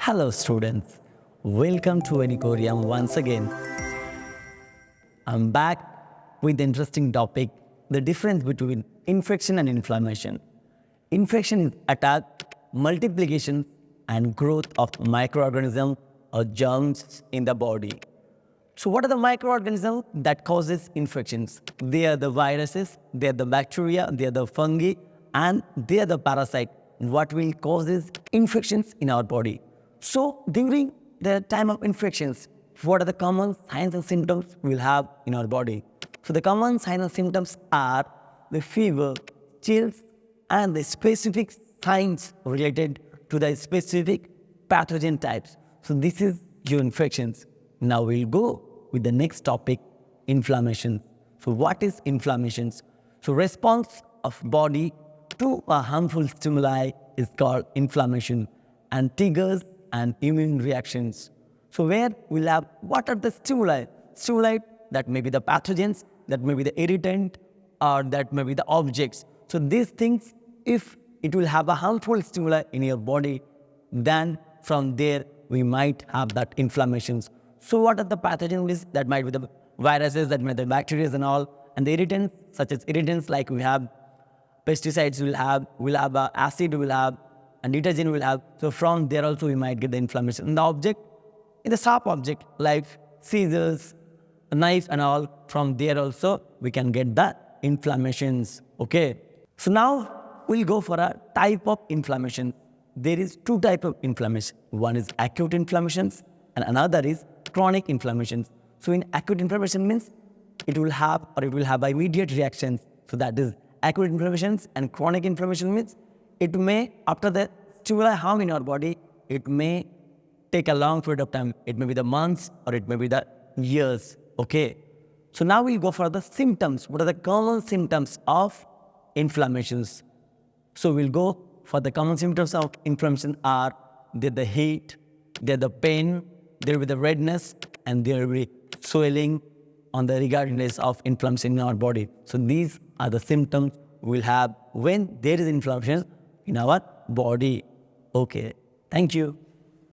Hello students, welcome to Educorium once again. I'm back with the interesting topic, the difference between infection and inflammation. Infection is attack, multiplication and growth of microorganisms or germs in the body. So what are the microorganisms that causes infections? They are the viruses, they are the bacteria, they are the fungi and they are the parasite. What will causes infections in our body? So during the time of infections, what are the common signs and symptoms we'll have in our body? So the common signs and symptoms are the fever, chills, and the specific signs related to the specific pathogen types. So this is your infections. Now we'll go with the next topic, inflammation. So what is inflammation? So response of body to a harmful stimuli is called inflammation and triggers and immune reactions. So where we'll have what are the stimuli? Stimuli that may be the pathogens, that may be the irritant, or that may be the objects. So these things, if it will have a harmful stimuli in your body, then from there we might have that inflammations. So what are the pathogens? That might be the viruses, that might be the bacteria and all, and the irritants, such as irritants like we have pesticides, we'll have acid, we'll have, and detergent will have. So from there also we might get the inflammation. In the object, in the sharp object like scissors, a knife and all, from there also we can get the inflammations. Okay. So now we'll go for a type of inflammation. There is two types of inflammation. One is acute inflammations and another is chronic inflammations. So in acute inflammation means it will have immediate reactions. So that is acute inflammations, and chronic inflammation means it may, after the stimuli harm in our body, it may take a long period of time. It may be the months or it may be the years. Okay. So now we'll go for the symptoms. What are the common symptoms of inflammations? So we'll go for the common symptoms of inflammation are the heat, the pain, there will be the redness, and there will be swelling on the regardless of inflammation in our body. So these are the symptoms we'll have when there is inflammation in our body. Okay, thank you.